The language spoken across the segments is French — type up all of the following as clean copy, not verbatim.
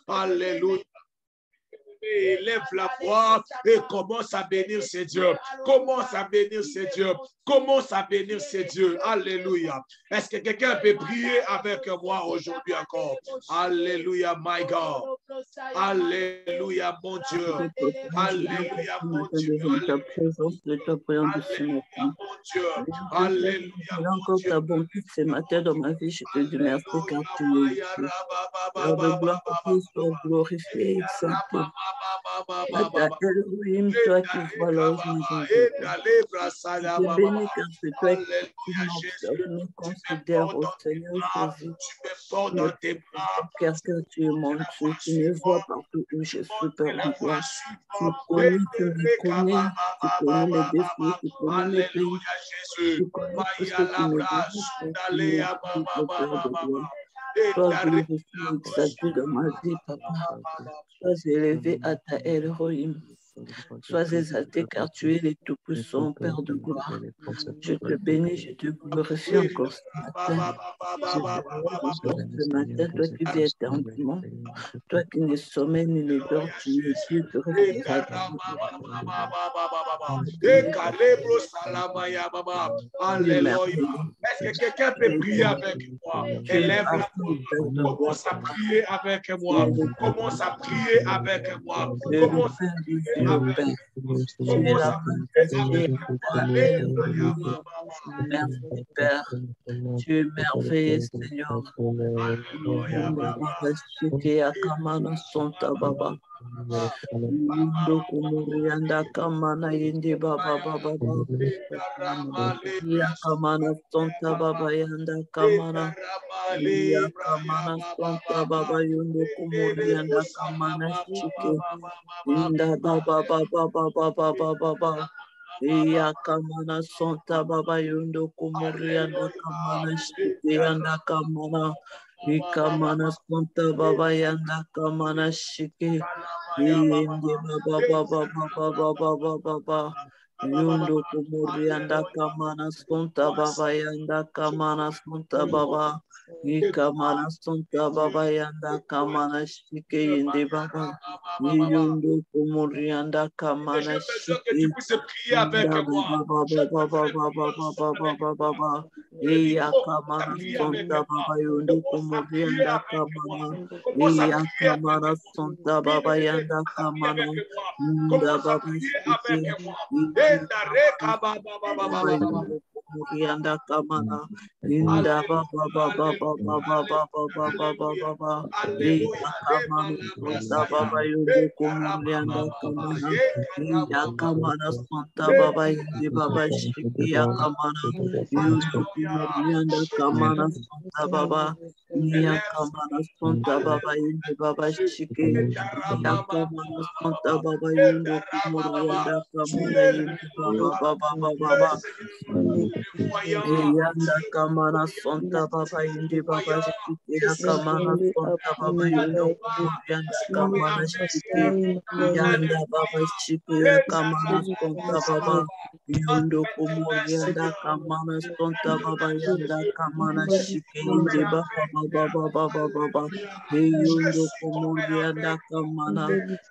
Alléluia. Lève la voix et commence à bénir ces dieux. Commence à bénir ces dieux. Commence à bénir ces dieux. Alléluia. Est-ce que quelqu'un peut prier avec moi aujourd'hui encore? Alléluia, my God. Alléluia, mon Dieu. Alléluia, mon Dieu. Ta présence, de ta présence ce matin. Alléluia, encore ta bonté ce matin dans ma vie. Je te dis merci car tu es ici. Père de gloire, sois glorifié, exalté. Ata Elohim, toi qui vois l'ange de je te bénis car c'est toi qui m'observes, me considère au Seigneur Jésus. Car tu es mon Dieu, tu me vois partout où je suis, Père de gloire. Tu connais, tu me connais, tu connais mes défauts, tu connais mes pays, tu connais tout ce que tu me dis, Père de gloire. Sois glorifié, exalté dans ma vie, Papa. Sois élevé à ta Elohim. Sois exalté car tu es le Tout-Puissant, Père de gloire. Je te bénis, je te glorifie encore ce matin. Ce matin, toi qui vis éternellement, toi qui ne sommeilles ni ne dors, tu es Dieu, tu restes Alléluia. Est-ce que quelqu'un peut prier avec moi? Élève la voix. Commence à prier avec moi. Commence à prier avec moi. Commence à prier avec moi. Merci Père, tu es merveilleux Seigneur. Kumurianda kamana yindi baba baba ya kamana sonta baba yanda kamana ya kamana sonta baba yundo kumurianda kamana shike inda baba baba baba baba baba ya kamana sonta baba yundo kumurianda kamana shike yanda kamana ikamana sonta baba yanda kamana shike Indi baba baba baba baba baba yundo kumurianda kamana sonta baba yanda kamana sonta baba ikamana sonta baba yanda kamana shike indi baba yundo kumurianda kamana shike baba baba baba baba baba baba iya kamana sonta baba yundo kumurianda kamana iya kamana sonta baba yanda kamana nda baba shike yanda kamana inda baba baba baba baba baba baba iya kamana sonta baba yundo kumurianda kamana iya kamana sonta baba yindi baba shike ya kamana yundo kumurianda kamana sonta baba iya kamana sonta baba yindi baba shike ya kamana sonta baba yundo kumurianda kamana yindi baba baba baba yanda kamana sonta baba yindi baba shike ya kamana sonta baba yundo kumurianda kamana shike yanda baba shike ya kamana sonta baba yundo kumurianda kamana sonta baba yanda kamana shike yindi baba baba baba baba yundo kumurianda kamana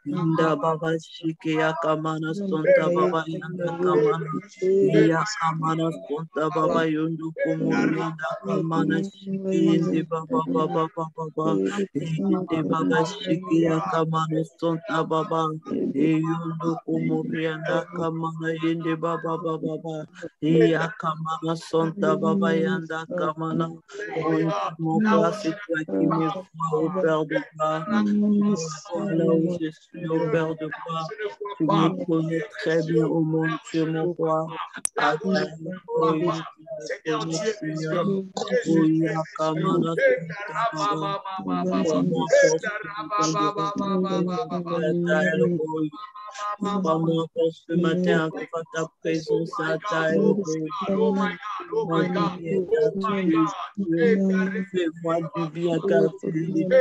inda baba shike ya kamana sonta baba yanda kamana ya kamana sonta baba yundo kumurianda kamana shike yindi baba baba baba yindi baba shike ya kamana sonta baba yundo kumurianda kamana yindi baba baba ya kamana sonta baba yanda kamana mon frère, c'est toi qui me vois au Père de gloire. Là où je suis au Père de gloire, tu me connais très bien, oh mon Dieu, mon roi. Sois-moi encore ce matin à ta présence, à ta aide. Fais-moi du bien car tu es fais-moi du bien car tu es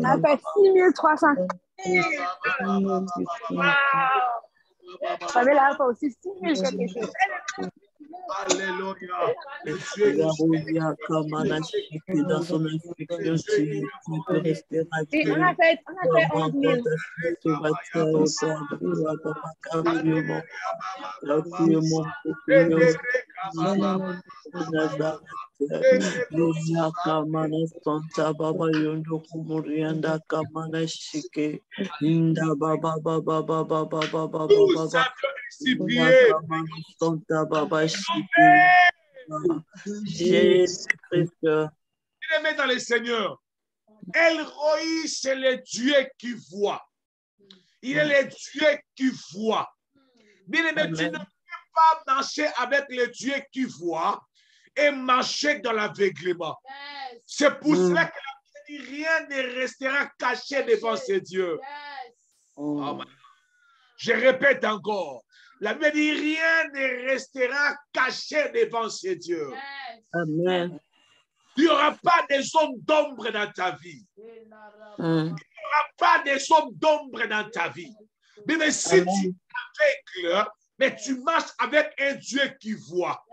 Ça fait 6300. Ça fait là aussi 6000 quelque chose. Alléluia. Dans son infection, tu peux rester Et on a fait 11 000. Baba yondo kumurianda kamana shike inda baba baba baba baba baba baba Baba shike Jésus-Christ. Bien-aimé dans le Seigneur, El-Roi, c'est le Dieu qui voit. Il est le Dieu qui voit. Bien-aimé, tu ne peux pas marcher avec le Dieu qui voit et marcher dans l'aveuglement. C'est pour cela que la Bible dit rien ne restera caché devant ces dieux. Oh, je répète encore. La Bible dit rien ne restera caché devant ces dieux. Amen. Il n'y aura pas de zone d'ombre dans ta vie. Il n'y aura pas de zone d'ombre dans ta vie. Mais si tu es aveugle, mais tu marches avec un Dieu qui voit.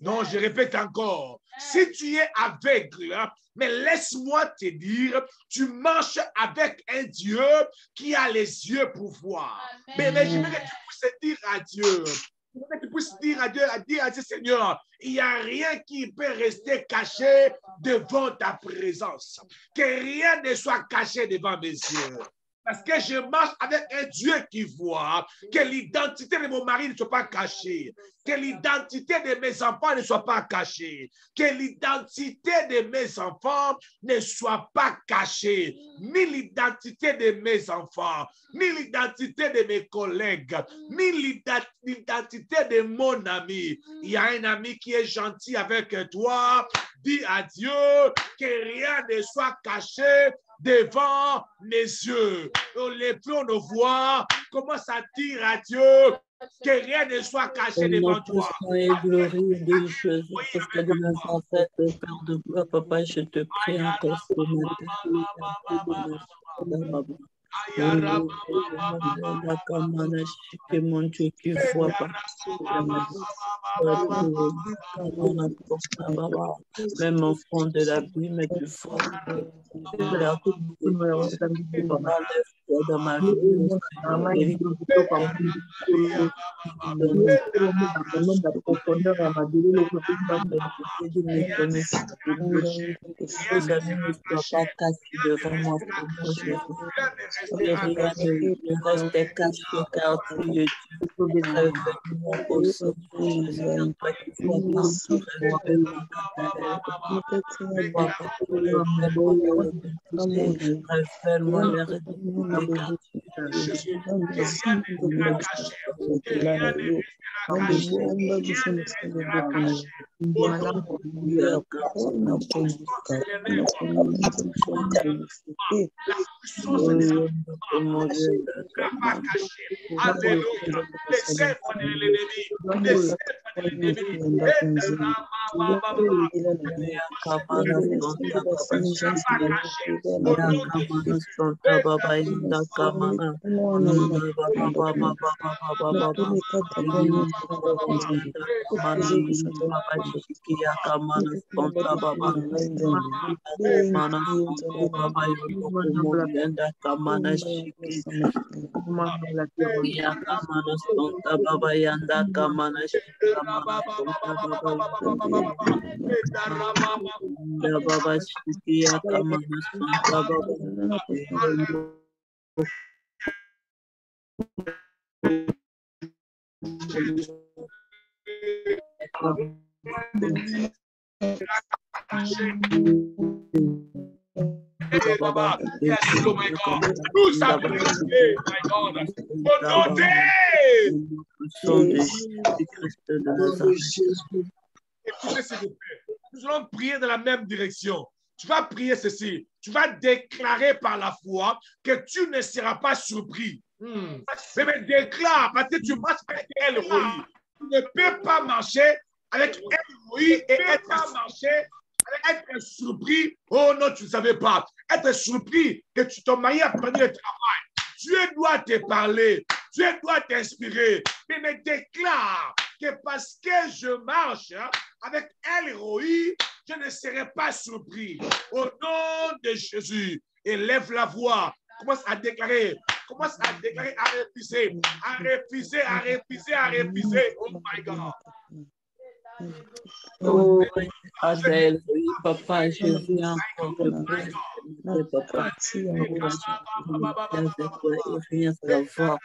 Non, je répète encore. Si tu es aveugle, mais laisse-moi te dire, tu marches avec un Dieu qui a les yeux pour voir. Mais je veux que tu puisses dire à Dieu, que tu puisses dire à Dieu, Seigneur, il n'y a rien qui peut rester caché devant ta présence. Que rien ne soit caché devant mes yeux. Parce que je marche avec un Dieu qui voit, que l'identité de mon mari ne soit pas cachée, que l'identité de mes enfants ne soit pas cachée, que l'identité de mes enfants ne soit pas cachée, ni l'identité de mes enfants, ni l'identité de mes collègues, ni l'identité de mon ami. Il y a un ami qui est gentil avec toi, dis à Dieu que rien ne soit caché devant mes yeux. Les plans de voix commence à dire à Dieu que rien ne soit caché devant toi. Et glorie de Jésus, parce que de nos ancêtres, Père de gloire, Papa, je te prie encore ce matin. Mon Dieu qui voit même au fond de la vie, mais tu vois dans ma vie. Reste caché car tu es révèle-moi aussi. Révèle-moi les Yes, oh my God. Nous avons prié, my God. Au nom de Jésus-Christ de Nazareth. Écoutez, s'il vous plaît. Nous allons prier dans la même direction. Tu vas prier ceci. Tu vas déclarer par la foi que tu ne seras pas surpris. Mais déclare, parce que tu marches avec Elroi. Tu ne peux pas marcher avec Elroi et être surpris. Oh non, tu ne savais pas. Être surpris que tu t'es marié à prendre le travail. Dieu doit te parler. Dieu doit t'inspirer. Mais me déclare que parce que je marche avec Elroi, je ne serai pas surpris. Au nom de Jésus, élève la voix. Commence à déclarer, à refuser, à refuser, à refuser, à refuser. Oh my God. Oh, Adèle, oui, papa, je viens encore te prier, papa. Rien savoir,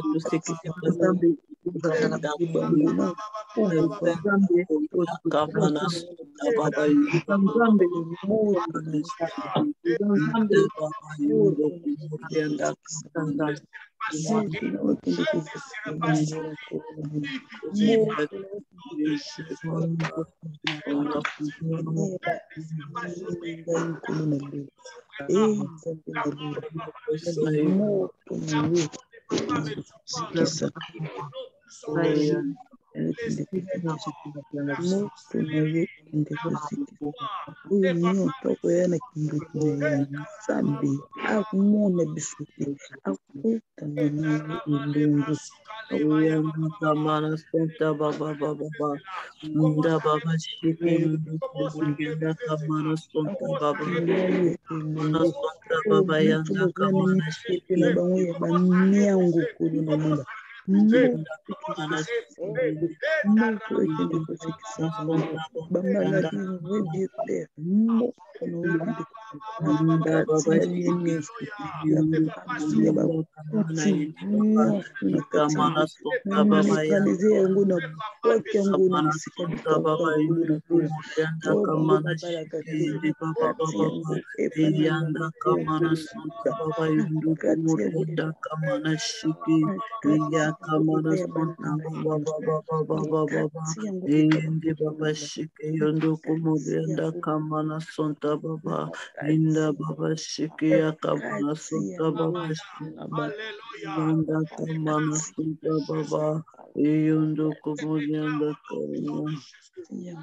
tout ce qui s'est passé.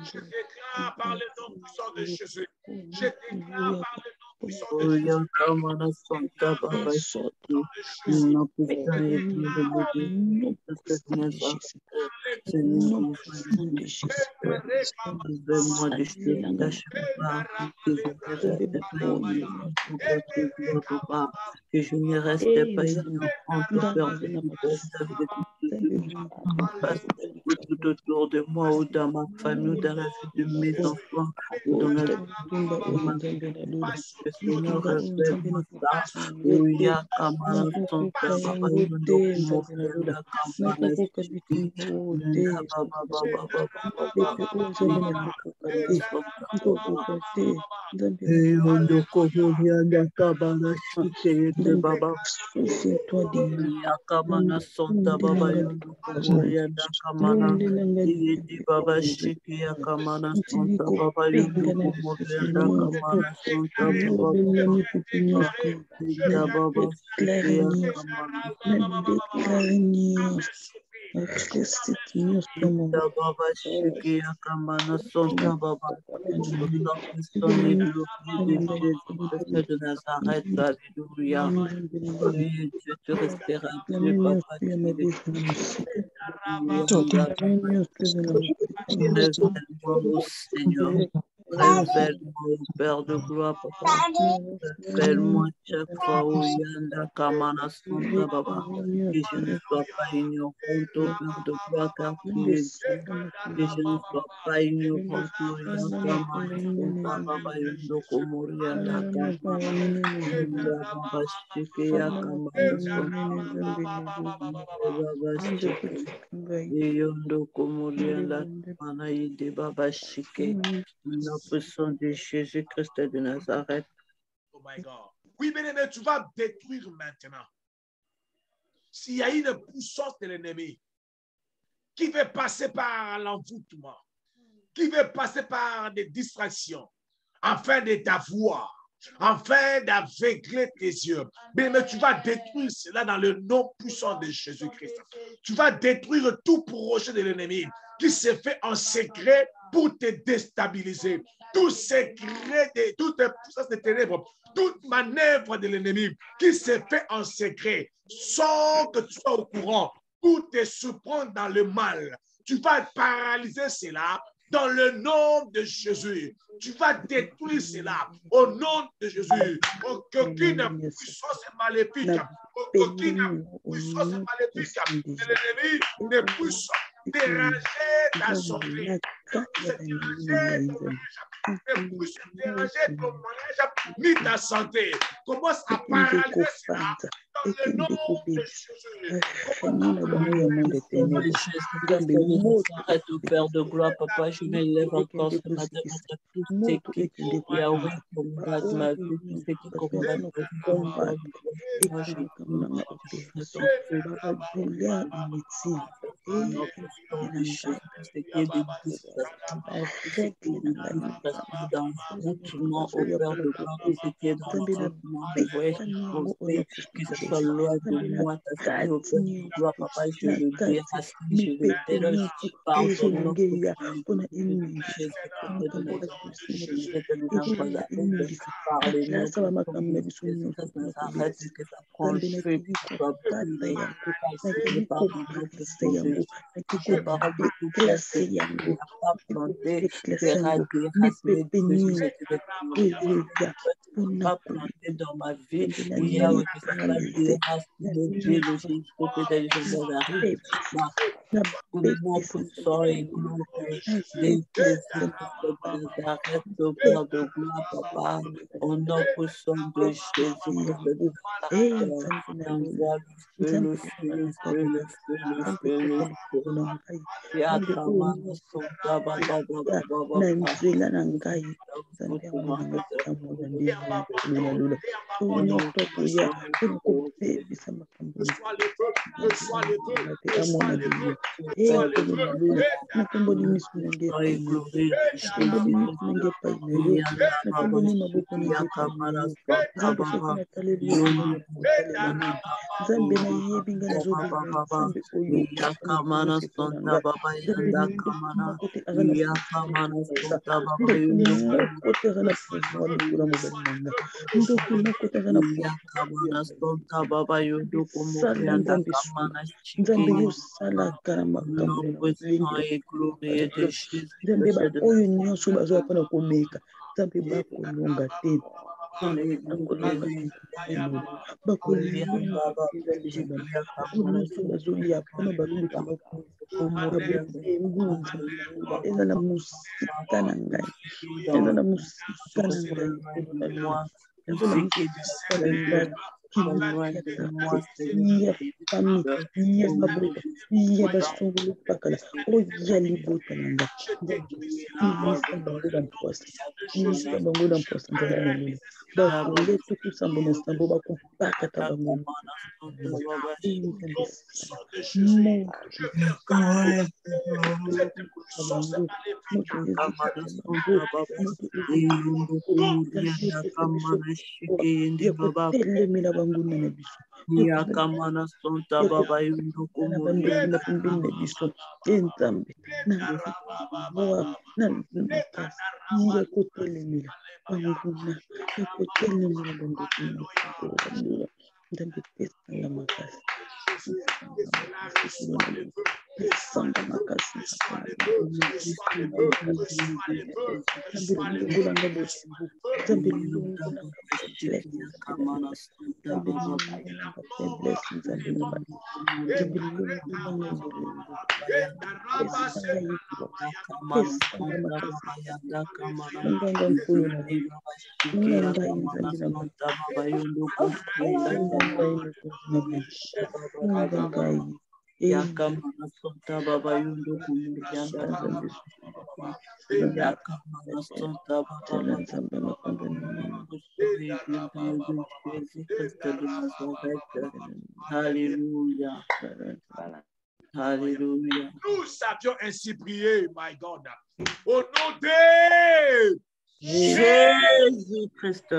Je déclare par le nom puissant de Jésus. Je déclare par le nom puissant de Jésus. Que je ne reste pas innocent de tout autour de moi ou dans ma famille ou dans la vie de mes enfants ou dans la vie de ma vie. Le Seigneur révèle-moi ça. Ouya kamara sonta baba yondo kumokenda kamara shiki. Baba baba yondo kumokenda kamara shiki yende baba. Yakamana sonta baba yondo kumokenda kamara yende baba shiki yakamana sonta baba yondo kumokenda kamara sonta baba. Seigneur. Révèle-moi, Père de gloire, papa. Révèle-moi chaque fois où Yanda Kamana Santa Baba. Que je ne sois pas ignorant, au Père de gloire, car tu es Dieu. Que je ne sois pas ignorant, au Kamana Santa Baba. Yondoko Morianda Kamana. Yanda Baba Shikeya Kamana Santa Baba Shike. Yondoko Morianda Kamana Yide Baba Shike. La puissance de Jésus-Christ de Nazareth. Oh my God. Oui, bien-aimé, tu vas détruire maintenant. S'il y a une puissance de l'ennemi qui veut passer par l'envoûtement, qui veut passer par des distractions, afin de t'avoir, afin d'aveugler tes yeux. Mais tu vas détruire cela dans le nom puissant de Jésus-Christ. Tu vas détruire tout projet de l'ennemi qui se fait en secret pour te déstabiliser. Tout secret, toute puissance de ténèbres, toute manœuvre de l'ennemi qui se fait en secret, sans que tu sois au courant, pour te surprendre dans le mal. Tu vas paralyser cela dans le nom de Jésus. Tu vas détruire cela au nom de Jésus. Aucune puissance maléfique, aucune puissance maléfique de l'ennemi ne puisse déranger ta santé, ne puisse déranger ton mariage, ne puisse déranger ton mariage ni ta santé. Commence à paralyser cela dans le nom de Jésus. Arrête au Père de gloire, papa, je m'élève encore ce matin contre tout ce qui Yahweh combat ma vie, tout ce qui combat ma vie. D'envoûtement au Père de gloire, tout ce qui est d'envoûtement, je voyais que ce soit loin de moi, ta vie au Père de gloire, papa, je le déracine, je le déloge par ton nom, Jésus, par le nom de Jésus, Nazareth, que ça prend feu, que ça soit brûlé, par ton nom, je parle de tout péché qui n'a pas planté, sera déraciné, pas planté dans ma vie, il y a que ça soit déraciné, délogé, côté des gens d'arrêt. Comment puissant et glorieux, des plaisirs de Nazareth, au Père de gloire, papa, au nom puissant de Jésus-Christ de Nazareth, envoie le feu, le feu, le feu, le feu, le feu, le feu. Yakamana Santa Baba Baba Baba. Yakamana Santa Baba Yundo Kumurianda Santa Makasi, Reçois les feux, reçois les feux, reçois les feux, reçois les feux, reçois les Yakamana Santa Baba Yundo Kumurianda Yakamana Santa Baba Hallelujah. Hallelujah. Nous savions ainsi prier, my God. Au nom de Jésus-Christ.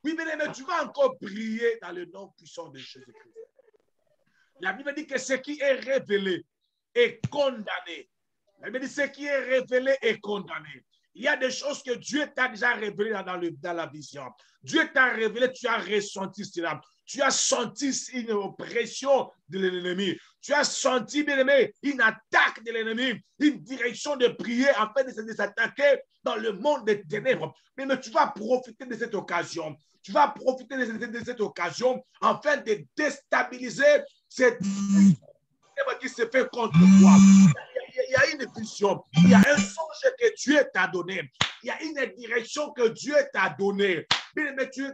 Oui, mais tu vas encore prier dans le nom puissant de Jésus-Christ. La Bible dit que ce qui est révélé est condamné. La Bible dit que ce qui est révélé est condamné. Il y a des choses que Dieu t'a déjà révélées dans la vision. Dieu t'a révélé, tu as ressenti cela. Tu as senti une oppression de l'ennemi. Tu as senti, bien aimé, une attaque de l'ennemi, une direction de prier afin de s'attaquer dans le monde des ténèbres. Mais tu vas profiter de cette occasion. Tu vas profiter de cette occasion afin de déstabiliser cette qui se fait contre toi. Il y a une vision, il y a un songe que Dieu t'a donné, il y a une direction que Dieu t'a donnée. Mais tu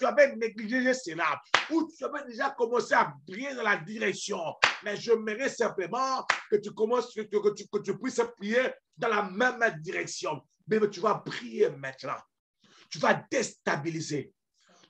avais négligé cela, ou tu avais déjà commencé à briller dans la direction. Mais je mérite simplement que tu commences, que tu puisses prier dans la même direction. Mais tu vas prier maintenant. Tu vas déstabiliser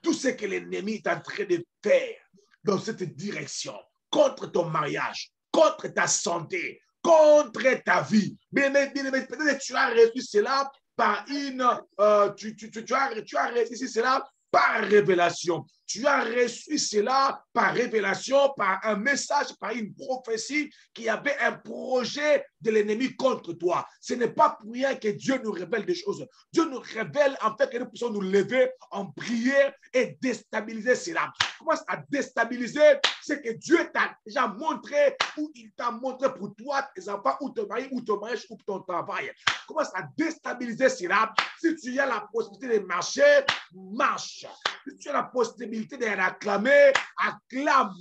tout ce que l'ennemi est en train de faire dans cette direction, contre ton mariage, contre ta santé, contre ta vie. Mais peut-être que tu as reçu cela par tu as reçu cela par révélation. Tu as reçu cela par révélation, par un message, par une prophétie qui avait un projet de l'ennemi contre toi. Ce n'est pas pour rien que Dieu nous révèle des choses. Dieu nous révèle en fait que nous puissions nous lever en prière et déstabiliser cela. Commence à déstabiliser ce que Dieu t'a déjà montré, ou il t'a montré pour toi, tes enfants, ou ton mari, ou ton mariage, ou ton travail. Commence à déstabiliser cela. Si tu as la possibilité de marcher, marche. Si tu as la possibilité de réclamer, acclame,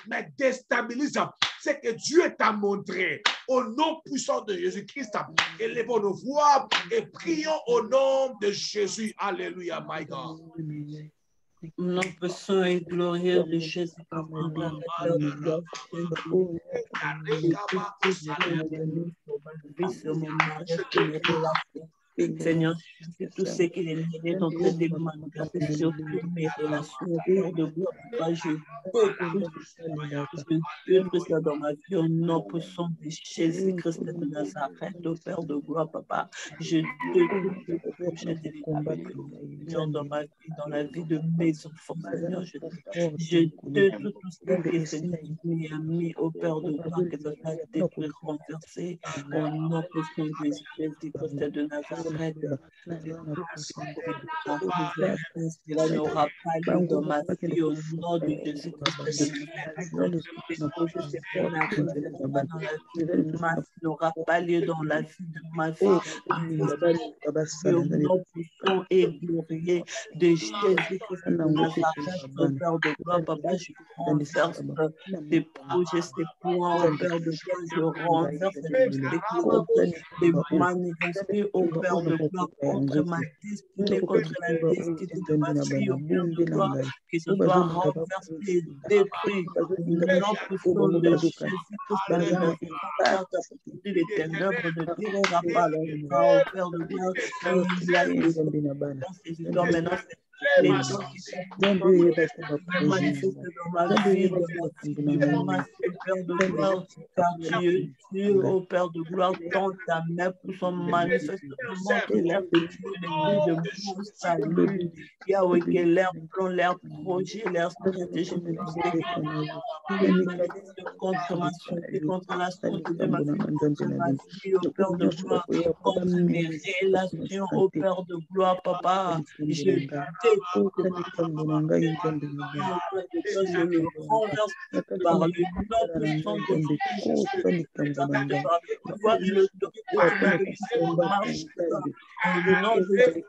mais déstabilise ce que Dieu t'a montré. Au nom puissant de Jésus-Christ, élevons nos voix et prions au nom de Jésus. Alléluia, my God. Nom puissant et glorieux de Jésus. Seigneur, tout ce qui est lié dans tes demandes, sur toutes mes relations, de gloire, Papa, je Christ dans ma vie, au nom puissant de Jésus-Christ de Nazareth, au Père de gloire, Papa, je te projette dans ma vie, dans la vie de mes enfants, Seigneur, je te tout ce qui est Seigneur, mis au Père de gloire, que ça soit détruit, renversé, au nom puissant de Jésus-Christ de Nazareth. Cela n'aura pas lieu dans ma vie au nom de Jésus-Christ. N'aura pas lieu dans la vie de ma vie. Au nom puissant et glorieux de Jésus-Christ de Nazareth, au Père de gloire, Papa, je renverse tes projets, tes plans, au Père de gloire, je renverse les manifester au Père de gloire contre ma destinée, contre la destinée de ma fille, au Père de gloire, que ce soit renversé, détruit, non puissant de Jésus-Christ de Nazareth, les ténèbres ne durera pas longtemps, au Père de gloire, il y a une maintenant, les gens qui sont manifestés dans ma vie, dans ma Père de gloire, car tu es Dieu, au Père de gloire, tant ta main pour son manifestement que l'air de Dieu, l'ennemi de mon salut, Yahweh, que l'air plan, l'air projet, l'air stratégie, contre ma santé, contre la santé de ma vie, au Père de gloire, contre mes relations, au Père de gloire, Papa, je Je le renverse par le nom puissant de Jésus. Toi, le docteur marche en le nom de Jésus.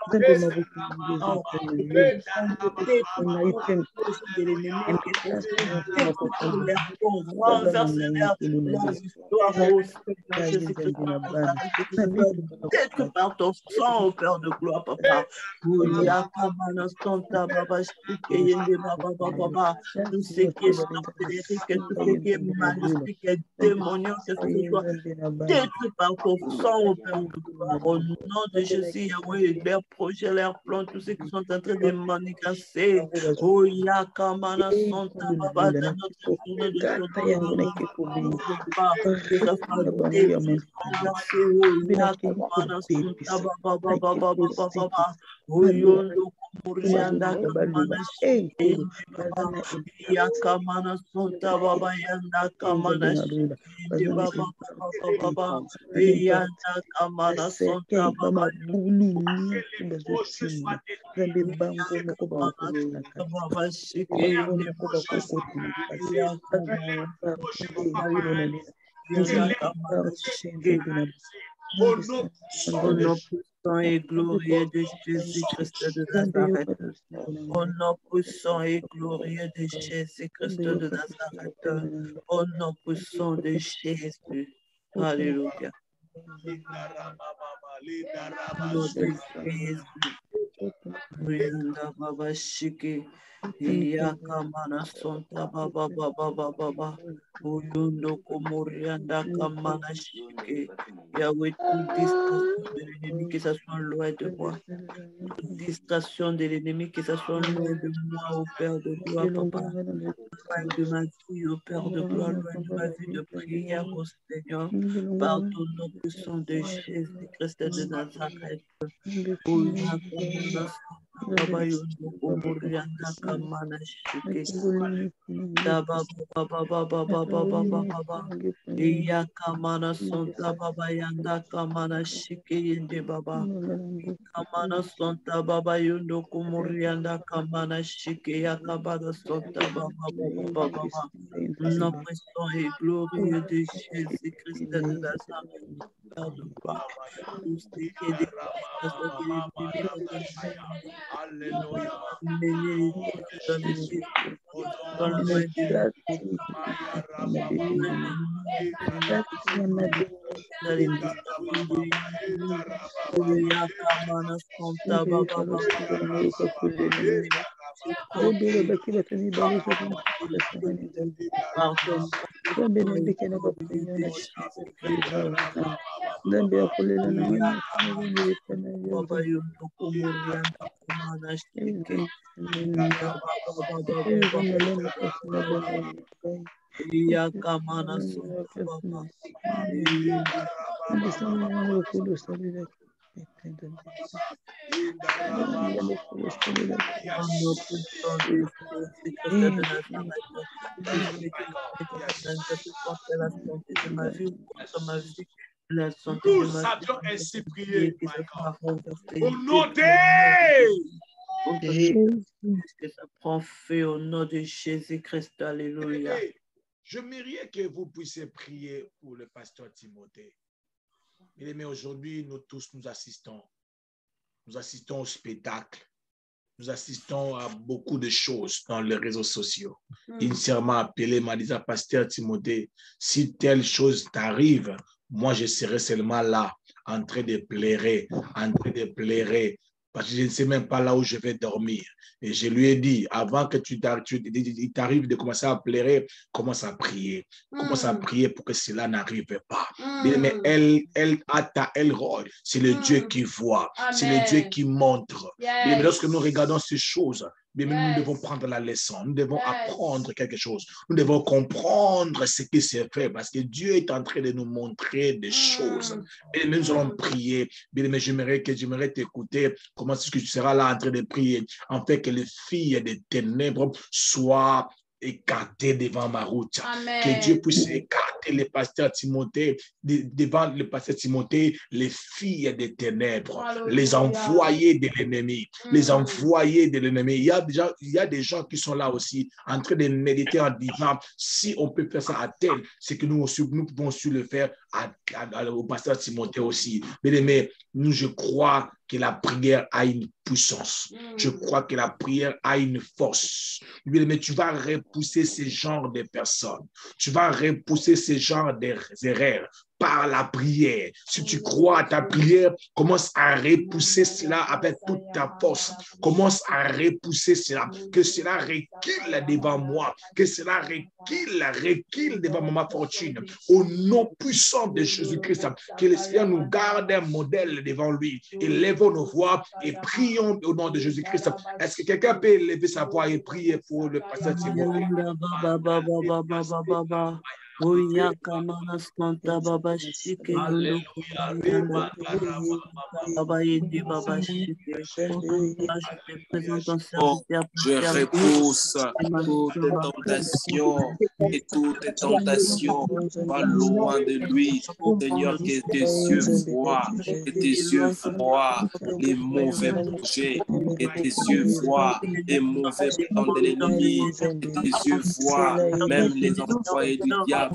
De l'ennemi renverse leur histoire au Seigneur Jésus-Christ. D'être par ton sang, au Père de gloire, papa. Tout ce qui est sorcellerie, tout ce qui est maléfique, démoniaque, que ce soit d'être par ton sang, au Père de gloire. Au nom de Jésus, Yahweh, leurs projets, leurs plans, tous ceux qui sont en train de manigancer. Oh, Yakamana Santa Baba, dans notre journée de que ça soit détruit, renversé. Oh, Yakamana Santa Baba, Baba, Baba, Baba. Oh, Yondo Kumurianda Kamana Shiki, Yakamana Santa Baba, Yanda Kamana Shiki, Baba, Baba, Baba, Yanda Kamana Santa Baba, Baba Shiki, Au nom puissant et glorieux de Jésus-Christ de Nazareth. Au nom puissant et glorieux de Jésus-Christ de Nazareth. Au nom puissant de Jésus. Alléluia. Murianda Baba Shiki, Yakamana Santa Baba Baba Baba, Uyundo Komurianda Kamana Shiki, Yahweh, toute distraction de l'ennemi, que ça soit loin de moi, toute distraction de l'ennemi, que ça soit loin de moi, au Père de gloire, papa, loin de ma vie, au Père de gloire, loin de ma vie de prière au Seigneur, par ton nom puissant de Jésus-Christ de Nazareth. Baba Yondo Komurianda Kamana Shiki, Baba Baba Baba Baba Baba, Yakamana Santa Baba Yanda Kamana Shiki Yende Baba, Kamana Santa Baba Yondo Komurianda Kamana Shiki Yakabada Santa Baba Baba Baba. Nom puissant et glorieux de Jésus-Christ de Nazareth. La santé nous de ma avions vie, ainsi prié, que ça soit renversé, au nom de que ça prend feu au nom de Jésus-Christ. Alléluia. J'aimerais que vous puissiez prier pour le pasteur Timothée. Mais aujourd'hui, nous tous, nous assistons. Nous assistons au spectacle. Nous assistons à beaucoup de choses dans les réseaux sociaux. Initialement appelé, m'a dit, pasteur Timothée, si telle chose t'arrive, moi, je serai seulement là, en train de pleurer, parce que je ne sais même pas là où je vais dormir. Et je lui ai dit, avant que il t'arrive de commencer à pleurer, commence à prier. Commence à prier pour que cela n'arrive pas. Mais elle rôle. C'est le Dieu qui voit. C'est le Dieu qui montre. Mais lorsque nous regardons ces choses, nous devons prendre la leçon. Nous devons apprendre quelque chose. Nous devons comprendre ce qui s'est fait parce que Dieu est en train de nous montrer des choses. Et nous allons prier. Mais j'aimerais t'écouter. Comment est-ce que tu seras là en train de prier en fait que les filles des ténèbres soient écartées devant ma route. Amen. Que Dieu puisse écarter présenter le pasteur Timothée, devant le pasteur Timothée, les filles des ténèbres, les envoyés de l'ennemi, les envoyés de l'ennemi. Il y a des gens qui sont là aussi, en train de méditer en disant, si on peut faire ça à tel, c'est que nous pouvons aussi le faire au pasteur Timothée aussi. Mais je crois que la prière a une puissance. Je crois que la prière a une force. Mais tu vas repousser ce genre de personnes. Tu vas repousser ce genre d'erreurs par la prière. Si tu crois à ta prière, commence à repousser cela avec toute ta force. Commence à repousser cela. Que cela recule devant moi. Que cela recule devant ma fortune. Au nom puissant de Jésus-Christ, que le Seigneur nous garde un modèle devant lui. Élevons nos voix et prions au nom de Jésus-Christ. Est-ce que quelqu'un peut élever sa voix et prier pour le pasteur Timothée? Oya kamana skanta baba shike yondo baba yende baba shike. Je te présente ton serviteur. Je repousse toute tentation et toute tentation pas loin de lui. Seigneur, que tes yeux voient, que tes yeux voient les mauvais projets, que tes yeux voient les mauvais plans de l'ennemi, que tes yeux voient même les envoyés du diable.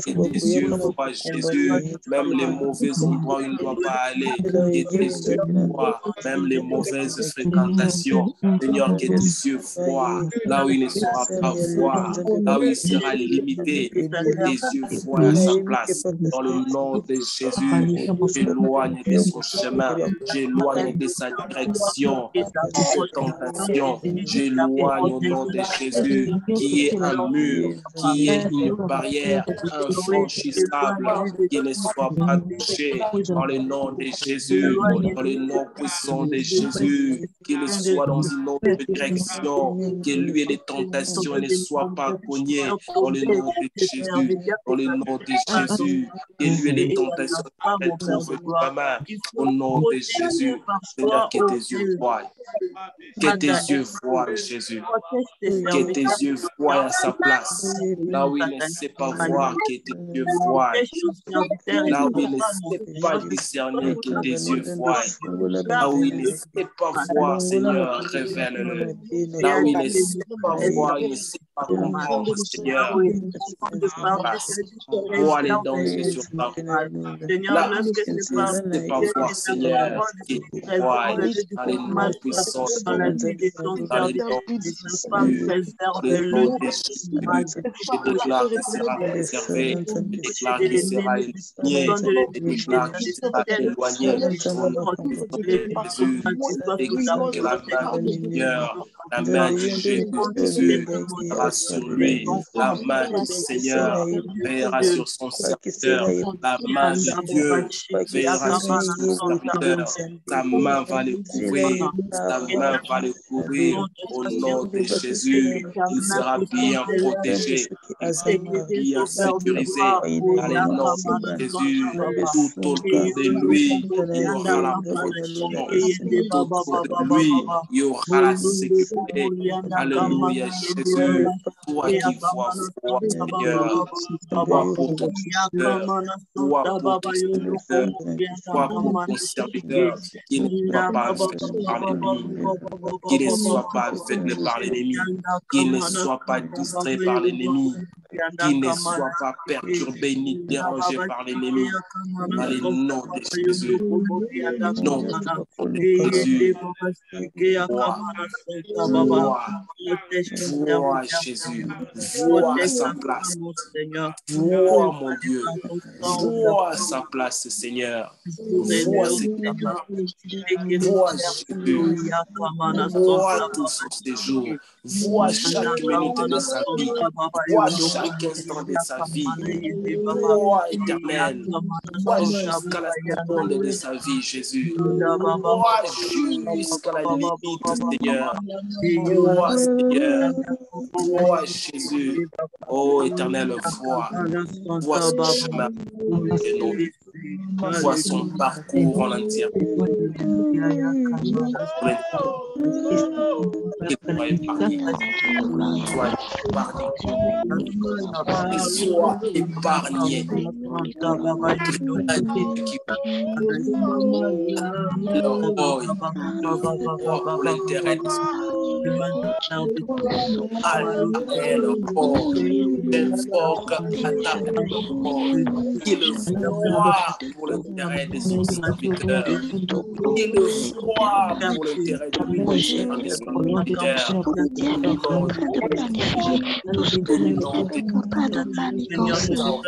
Et tes yeux voient Jésus, même les mauvais endroits où il ne doit pas aller. Et tes yeux voient même les mauvaises fréquentations. Seigneur, que tes yeux voient là où il ne sera pas voir, là où il sera limité. Que tes yeux voient à sa place. Dans le nom de Jésus, j'éloigne de son chemin, j'éloigne de sa direction, toute tentation. J'éloigne au nom de Jésus, qui est un mur, qui est une barrière infranchissable, qui ne soit pas touché dans le nom de Jésus, dans le nom puissant de Jésus, qu'il soit dans une autre direction, que lui et les tentations ne soient pas cognés dans le nom de Jésus, dans le nom de Jésus, que lui et les tentations ne retrouvent ta main au nom de Jésus. Seigneur, que tes yeux voient, que tes yeux voient Jésus, que tes yeux voient à sa place, là où il ne sait pas voir, que tes yeux voient, là où il ne sait pas discerner, que tes yeux voient, là où il ne sait pas voir, Seigneur, révèle-le, là où il ne sait pas voir, il ne sait pas comprendre, Seigneur, vois les dangers sur ta route, là où il ne sait pas voir, Seigneur, que tu vois, dans les noms puissants, dans les noms de Jésus, je déclare qu'il sera préservé, je déclare qu'il sera éloigné, je déclare qu'il sera éloigné au nom de Jésus. Je déclare que la main du Seigneur, la main de Jésus sera sur lui, la main du Seigneur veillera sur son serviteur, la main de Dieu veillera sur son serviteur, sa main va le couvrir, sa main va le couvrir au nom de Jésus. Il sera bien protégé, il sera bien sécurisé dans le nom de Jésus. Tout autour de lui, il y aura la protection. Tout autour de lui, il y aura la sécurité. Alléluia, Jésus. Toi qui vois froid, Seigneur, toi pour ton serviteur, toi pour ton serviteur, toi pour ton serviteur, qui ne soit pas aveuglé par l'ennemi, qui ne soit pas aveuglé par l'ennemi, qui ne soit pas distrait par l'ennemi, qui ne soit pas perturbé ni dérangé par l'ennemi. Dans le nom de Jésus. Non, de Jésus. Vois Jésus. Vois à sa place. Vois mon Dieu. Vois à sa place, Seigneur. Vois Seigneur. Vois Jésus. Vois tout son séjour. Vois chaque minute de sa vie. Vois chaque instant de sa vie. Vois éternel. Vois jusqu'à la seconde de sa vie, Jésus. Vois jusqu'à la limite, Seigneur. Vois, Seigneur. Vois, Jésus. Oh, éternel, vois son chemin. Vois son parcours en entier. Sois épargné. Pour l'intérêt de j'invoque attaque qu'il voit pour l'intérêt de son serviteur, qu'il voit pour l'intérêt de son serviteur. Tout ce que le diable est en train de manigancer, soit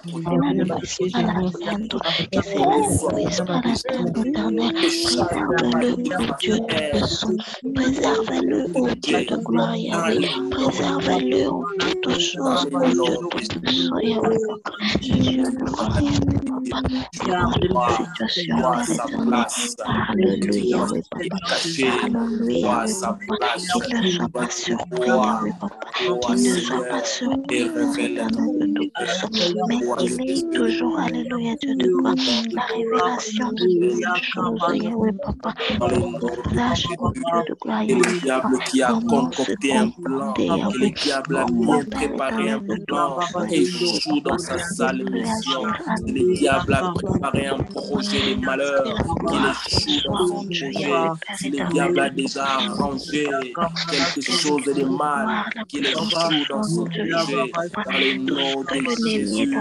qui fait la prise par la terre éternelle, préserve-le, ô Dieu Tout-Puissant, préserve-le, ô Dieu de gloire, Yahweh, préserve-le en toutes choses, ô Dieu Tout-Puissant, Yahweh, Dieu de gloire, Yahweh, Papa, situation à l'éternel, parle-lui, Yahweh, Papa, parle-lui, Yahweh, Papa, qu'il ne soit pas surpris, Yahweh, Papa, qu'il ne soit pas surpris, éternel de Tout-Puissant, mais qu'il ait toujours, alléluia, Dieu de gloire, la révélation de toutes choses, Yahweh, Papa, sache, oh Dieu de gloire, et le diable qui a concocté un plan, et le diable a bien préparé un plan, échoue dans sa sale mission. Et le diable a préparé un projet de malheur, qu'il échoue dans son projet. Si le diable a déjà arrangé quelque chose de mal, qu'il échoue dans son projet. Dans le nom de Jésus,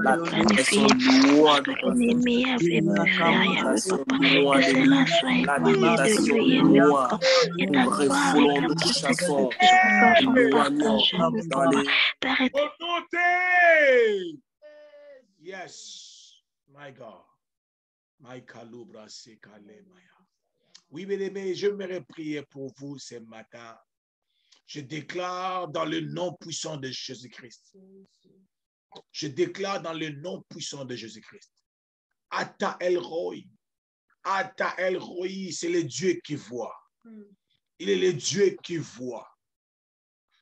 la tentation loin de l'ennemi avait me faire, Yahweh, Papa, que de cela soit éloigné de lui, Yahweh, Papa, et la gloire et la protection sont partagées, Yahweh, Papa, Père éternel. Yes, my God. My Kalubra Sekalemaya. Oui, bien-aimés, je m'aimerais prier pour vous ce matin. Je déclare dans le nom puissant de Jésus-Christ. Je déclare dans le nom puissant de Jésus-Christ. Ata El Roi. Ata El Roi, c'est le Dieu qui voit. Il est le Dieu qui voit.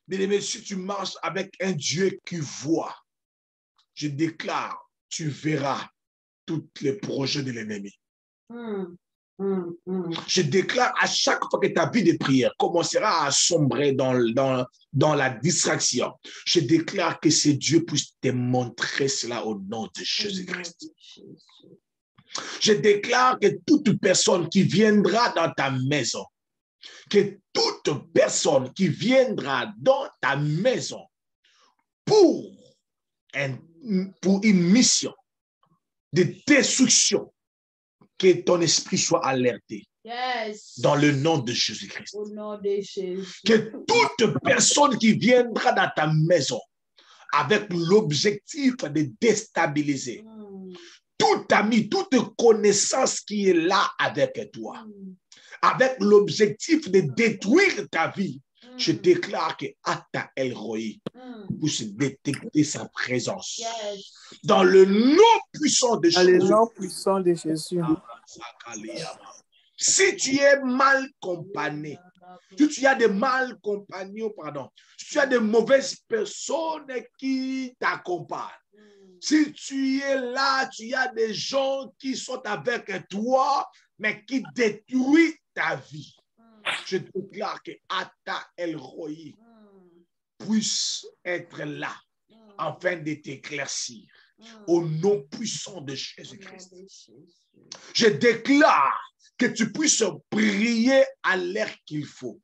Bien-aimé, si tu marches avec un Dieu qui voit, je déclare, tu verras tous les projets de l'ennemi. Je déclare à chaque fois que ta vie de prière commencera à sombrer dans la distraction, je déclare que ce Dieu puisse te montrer cela au nom de Jésus-Christ. Je déclare que toute personne qui viendra dans ta maison, que toute personne qui viendra dans ta maison pour une mission de destruction, que ton esprit soit alerté. Yes. Dans le nom de Jésus-Christ. Au nom de Jésus. Que toute personne qui viendra dans ta maison avec l'objectif de déstabiliser, tout ami, toute connaissance qui est là avec toi, avec l'objectif de détruire ta vie, je déclare que Ata El Roi puisse détecter sa présence. Yes. Dans le nom puissant de Jésus. Dans le nom puissant de Jésus. Si tu es mal accompagné, si tu as des mal compagnons, pardon, si tu as de mauvaises personnes qui t'accompagnent, si tu es là, tu as des gens qui sont avec toi, mais qui détruisent ta vie. Je déclare que Ata El Roi puisse être là afin de t'éclaircir au nom puissant de Jésus-Christ. Je déclare que tu puisses prier à l'heure qu'il faut,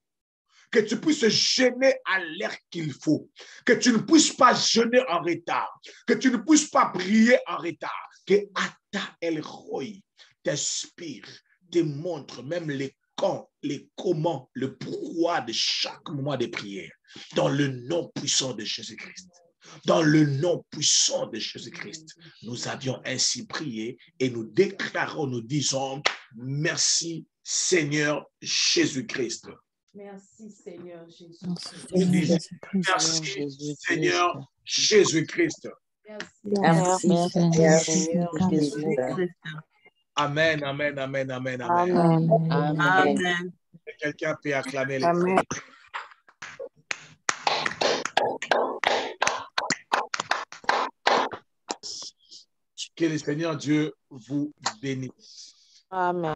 que tu puisses jeûner à l'heure qu'il faut, que tu ne puisses pas jeûner en retard, que tu ne puisses pas prier en retard, que Ata El Roi t'inspire, te montre même les quand, les comment, le pourquoi de chaque moment de prière, dans le nom puissant de Jésus-Christ. Dans le nom puissant de Jésus-Christ, nous avions ainsi prié et nous déclarons, nous disons, merci Seigneur Jésus-Christ. Merci Seigneur Jésus. Merci Seigneur Jésus-Christ. Merci Seigneur Jésus-Christ. Amen, amen, amen, amen, amen. Amen. Quelqu'un peut acclamer les Amen. Que le Seigneur Dieu vous bénisse. Amen.